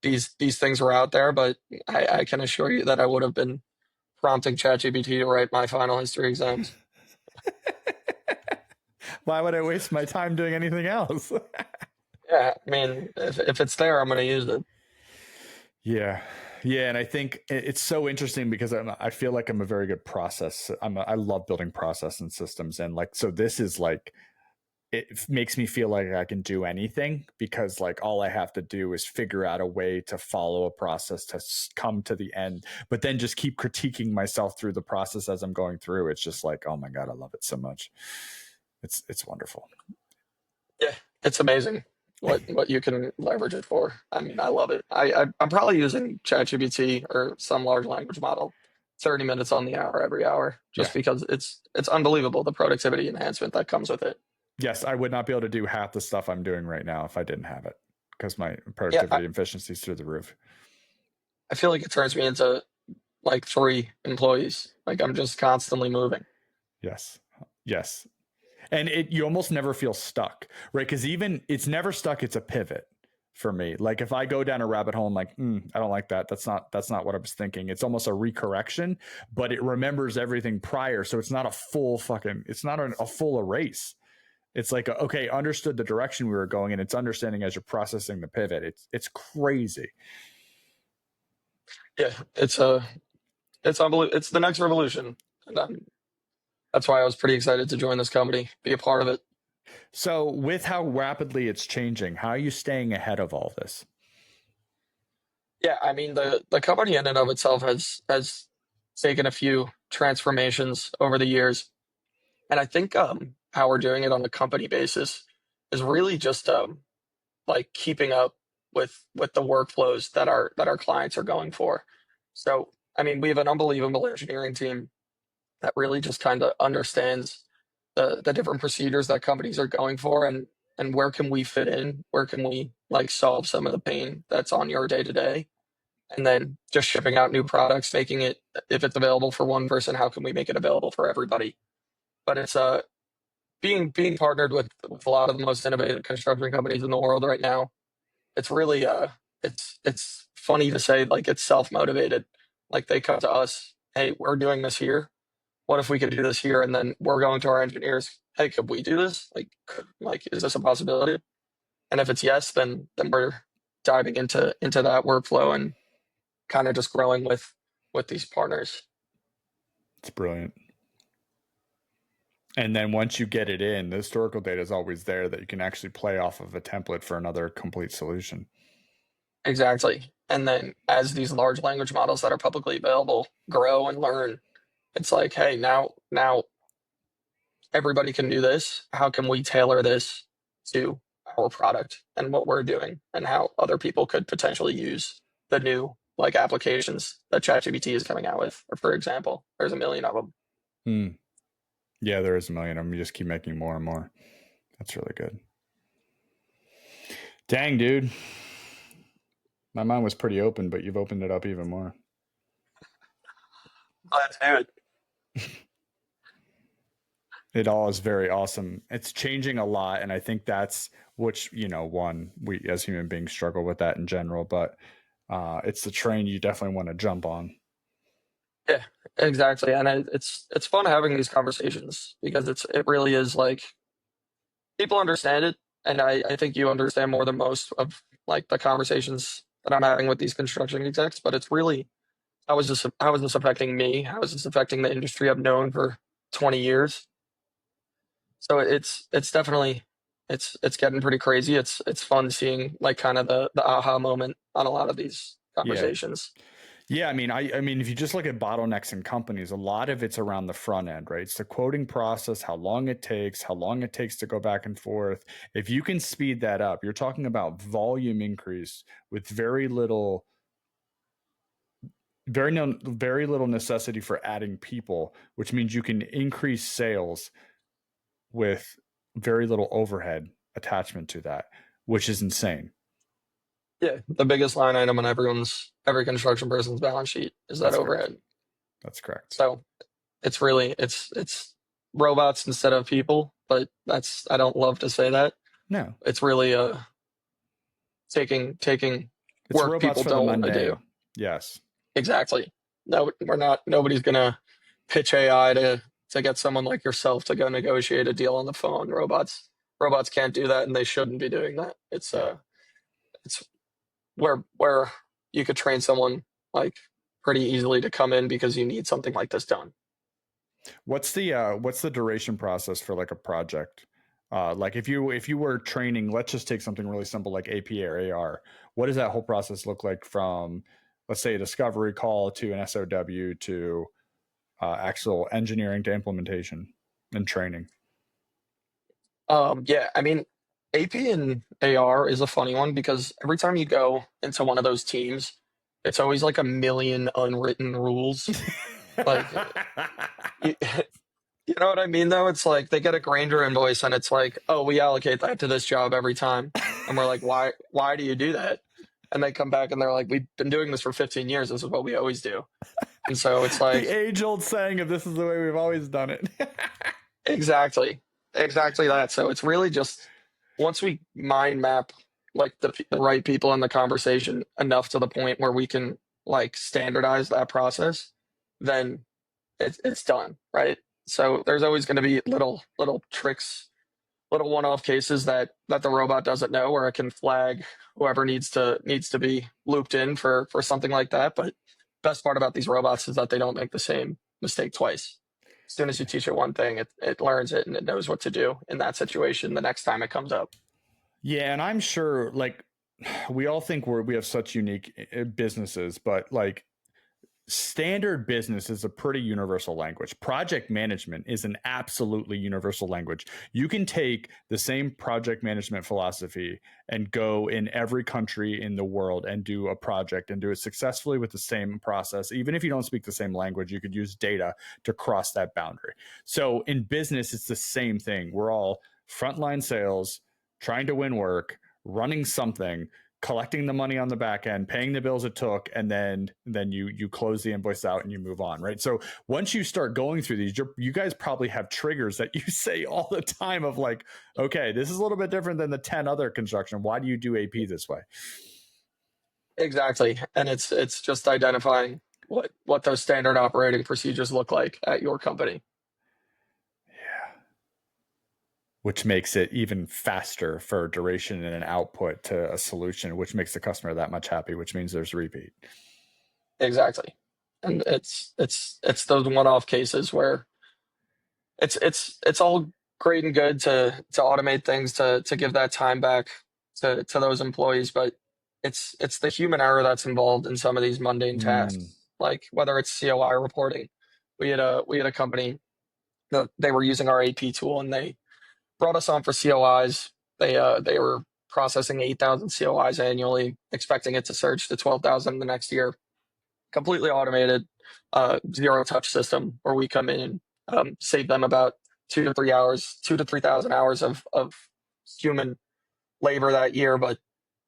these things were out there, but I can assure you that I would have been prompting ChatGPT to write my final history exams. Why would I waste my time doing anything else? Yeah, I mean, if it's there, I'm going to use it. Yeah. Yeah. And I think it's so interesting because I feel like I'm a very good process. I love building process and systems. And like, so this is like, it makes me feel like I can do anything because like all I have to do is figure out a way to follow a process to come to the end, but then just keep critiquing myself through the process as I'm going through. It's just like, oh my God, I love it so much. It's wonderful. Yeah, it's amazing what you can leverage it for. I mean, I love it. I'm probably using ChatGPT or some large language model 30 minutes on the hour every hour, Yeah. just because it's unbelievable the productivity enhancement that comes with it. Yes, I would not be able to do half the stuff I'm doing right now if I didn't have it because my Yeah, productivity and efficiency is through the roof. I feel like it turns me into like 3 employees. Like I'm just constantly moving. Yes. Yes. And you almost never feel stuck, right? Because even it's never stuck. It's a pivot for me. Like if I go down a rabbit hole, I'm like, I don't like that. That's not what I was thinking. It's almost a recorrection, but it remembers everything prior. So it's not a full fucking, it's not a full erase. It's like, okay, understood the direction we were going, and it's understanding as you're processing the pivot. It's crazy. Yeah, it's unbelievable. It's the next revolution, and that's why I was pretty excited to join this company, be a part of it. So with how rapidly it's changing, how are you staying ahead of all this? Yeah, I mean the company in and of itself has taken a few transformations over the years, and I think how we're doing it on a company basis is really just like keeping up with the workflows that our clients are going for. So I mean, we have an unbelievable engineering team that really just kind of understands the different procedures that companies are going for, and where can we fit in, where can we like solve some of the pain that's on your day to day, and then just shipping out new products, making it, if it's available for one person, how can we make it available for everybody? But it's being partnered with a lot of the most innovative construction companies in the world right now. It's really it's funny to say, like it's self-motivated. Like they come to us, hey, we're doing this here, what if we could do this here? And then we're going to our engineers, hey, could we do this? Like, is this a possibility? And if it's yes, then we're diving into that workflow and kind of just growing with these partners. It's brilliant. And then once you get it in, the historical data is always there that you can actually play off of a template for another complete solution. Exactly. And then as these large language models that are publicly available grow and learn, it's like, hey, now everybody can do this. How can we tailor this to our product and what we're doing, and how other people could potentially use the new like applications that ChatGPT is coming out with? Or for example, there's a million of them. Mm. Yeah, there is a million of them. You just keep making more and more. That's really good. Dang, dude. My mind was pretty open, but you've opened it up even more. Glad to do it. It all is very awesome. It's changing a lot, and I think that's which, one, we as human beings struggle with that in general, but it's the train you definitely want to jump on. Yeah, exactly. And it's fun having these conversations because it really is like people understand it, and I think you understand more than most of like the conversations that I'm having with these construction execs. But it's really how is this affecting me? How is this affecting the industry I've known for 20 years? So it's definitely it's getting pretty crazy. It's fun seeing like kind of the aha moment on a lot of these Yeah. conversations. Yeah, I mean, if you just look at bottlenecks in companies, a lot of it's around the front end, right? It's the quoting process, how long it takes to go back and forth. If you can speed that up, you're talking about volume increase with very little necessity for adding people, which means you can increase sales with very little overhead attachment to that, which is insane. Yeah, the biggest line item on every construction person's balance sheet is that That's correct. overhead. That's correct. So it's really it's robots instead of people, but that's I don't love to say that. No, It's really taking it's work robots people for the don't want to do. mundane. Yes. Exactly. No, we're not. Nobody's gonna pitch AI to get someone like yourself to go negotiate a deal on the phone. Robots can't do that, and they shouldn't be doing that. Yeah. It's where you could train someone like pretty easily to come in because you need something like this done. What's the duration process for like a project? Like if you were training, let's just take something really simple like AP or AR. What does that whole process look like from, let's say, a discovery call to an SOW to actual engineering to implementation and training? Yeah, I mean, AP and AR is a funny one because every time you go into one of those teams, it's always like a million unwritten rules. Like, you, you know what I mean, though? It's like they get a Granger invoice and it's like, oh, we allocate that to this job every time. And we're like, why do you do that? And they come back and they're like, we've been doing this for 15 years. This is what we always do. And so it's The like, age-old saying of this is the way we've always done it. exactly, exactly that. So it's really just once we mind map like the right people in the conversation enough to the point where we can like standardize that process, then it's done, right? So there's always going to be little tricks, little one-off cases that the robot doesn't know, or it can flag whoever needs to be looped in for something like that. But best part about these robots is that they don't make the same mistake twice. As soon as you teach it one thing, it learns it and it knows what to do in that situation the next time it comes up. Yeah, and I'm sure like we all think we have such unique businesses, but like standard business is a pretty universal language. Project management is an absolutely universal language. You can take the same project management philosophy and go in every country in the world and do a project and do it successfully with the same process. Even if you don't speak the same language, you could use data to cross that boundary. So in business, it's the same thing. We're all frontline sales, trying to win work, running something, collecting the money on the back end, paying the bills it took, and then you close the invoice out and you move on, right? So once you start going through these, you guys probably have triggers that you say all the time of like, okay, this is a little bit different than the 10 other construction. Why do you do AP this way? Exactly. And it's just identifying what those standard operating procedures look like at your company. Yeah. Which makes it even faster for duration and an output to a solution, which makes the customer that much happy, which means there's repeat. Exactly. And it's those one-off cases where it's all great and good to automate things to give that time back to those employees, but it's the human error that's involved in some of these mundane Mm. tasks, like whether it's COI reporting. We had a company that they were using our AP tool and they brought us on for COIs. They were processing 8,000 COIs annually, expecting it to surge to 12,000 the next year. Completely automated, zero touch system where we come in and save them about 2 to 3 hours, 2 to 3,000 hours of human labor that year. But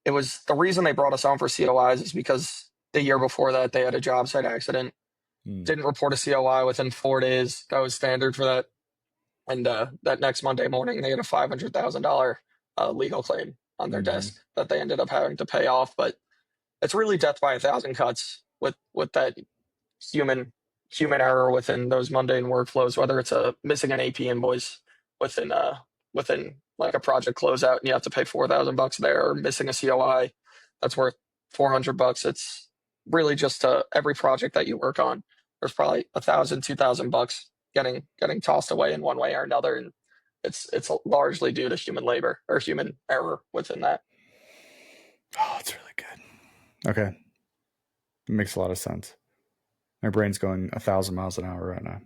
it was the reason they brought us on for COIs is because the year before that they had a job site accident, Mm. didn't report a COI within 4 days. That was standard for that And that next Monday morning, they had a $500,000 legal claim on their Mm-hmm. desk that they ended up having to pay off. But it's really death by a thousand cuts with that human human error within those mundane workflows, whether it's a missing an AP invoice within within like a project closeout and you have to pay $4,000 there, or missing a COI that's worth $400. It's really just every project that you work on, there's probably 1,000, $2,000 getting tossed away in one way or another, and it's largely due to human labor or human error within that. Oh, it's really good. Okay. It makes a lot of sense. My brain's going 1,000 miles an hour right now,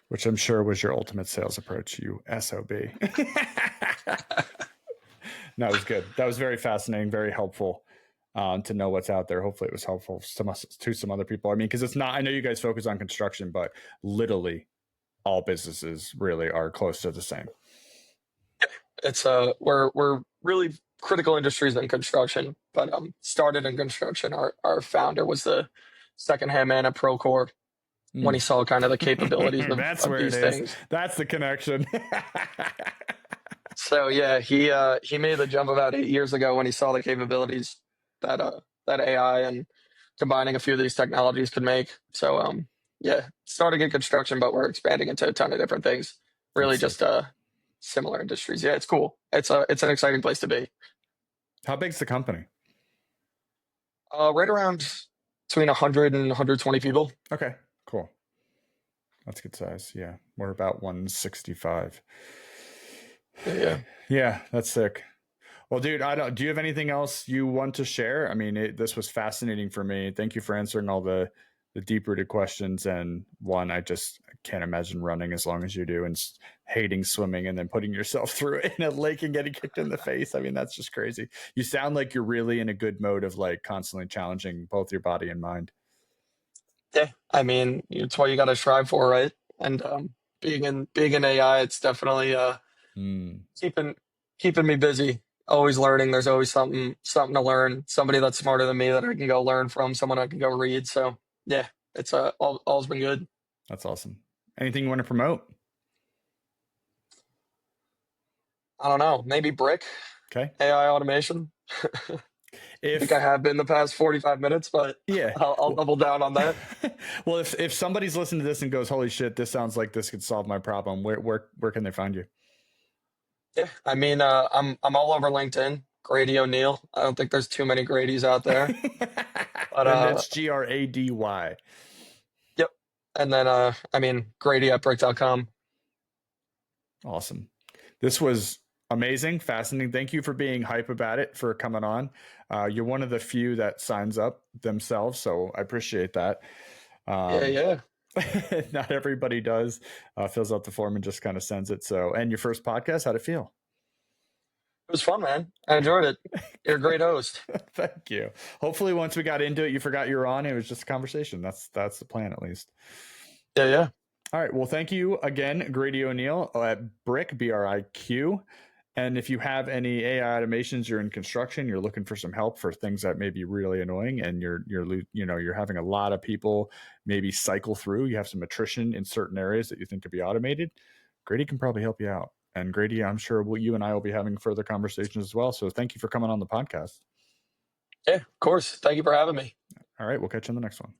which I'm sure was your ultimate sales approach, you SOB. No, it was good. That was very fascinating, very helpful to know what's out there. Hopefully it was helpful to some other people. I mean, because it's not, I know you guys focus on construction, but literally all businesses really are close to the same. It's we're really critical industries in construction, but started in construction. Our founder was the second-hand man at Procore when he saw kind of the capabilities That's of where these it is. things. That's the connection. So yeah, he made the jump about 8 years ago when he saw the capabilities that that AI and combining a few of these technologies could make. So yeah, starting in construction, but we're expanding into a ton of different things. Really, That's just sick. similar industries. Yeah, it's cool. It's an exciting place to be. How big's the company? Right around between 100 and 120 people. Okay, cool. That's good size. Yeah, we're about 165. Yeah. Yeah, that's sick. Well, dude, do you have anything else you want to share? I mean, this was fascinating for me. Thank you for answering all the deep-rooted questions. And one, I just can't imagine running as long as you do and hating swimming and then putting yourself through it in a lake and getting kicked in the face. I mean, that's just crazy. You sound like you're really in a good mode of like constantly challenging both your body and mind. Yeah. I mean, it's what you got to strive for, right? And being in AI, it's definitely Mm, keeping keeping me busy. Always learning. There's always something to learn. Somebody that's smarter than me that I can go learn from. Someone I can go read. So yeah, it's all's been good. that's awesome. Anything you want to promote? I don't know. Maybe Brick Okay. AI automation. I think I If have been the past 45 minutes, but Yeah. I'll Well, double down on that. well, if somebody's listening to this and goes, "Holy shit, this sounds like this could solve my problem," where can they find you? Yeah, I mean, I'm all over LinkedIn. Grady O'Neill. I don't think there's too many Gradys out there, but And that's Grady. yep. And then I mean, Grady at brick.com. Awesome. This was amazing, fascinating. Thank you for being hype about it, for coming on. You're one of the few that signs up themselves, so I appreciate that. Yeah, yeah. Not everybody does. Fills out the form and just kind of sends it. So, and your first podcast, how'd it feel? It was fun, man. I enjoyed it. You're a great host. Thank you. Hopefully, once we got into it, you forgot you were on. It was just a conversation. That's the plan, at least. Yeah, yeah. All right. Well, thank you again, Grady O'Neill at Brick, BRIQ. And if you have any AI automations, you're in construction, you're looking for some help for things that may be really annoying, and you're having a lot of people maybe cycle through. You have some attrition in certain areas that you think could be automated. Grady can probably help you out. And Grady, I'm sure you and I will be having further conversations as well. So thank you for coming on the podcast. Yeah, of course. Thank you for having me. All right. We'll catch you on the next one.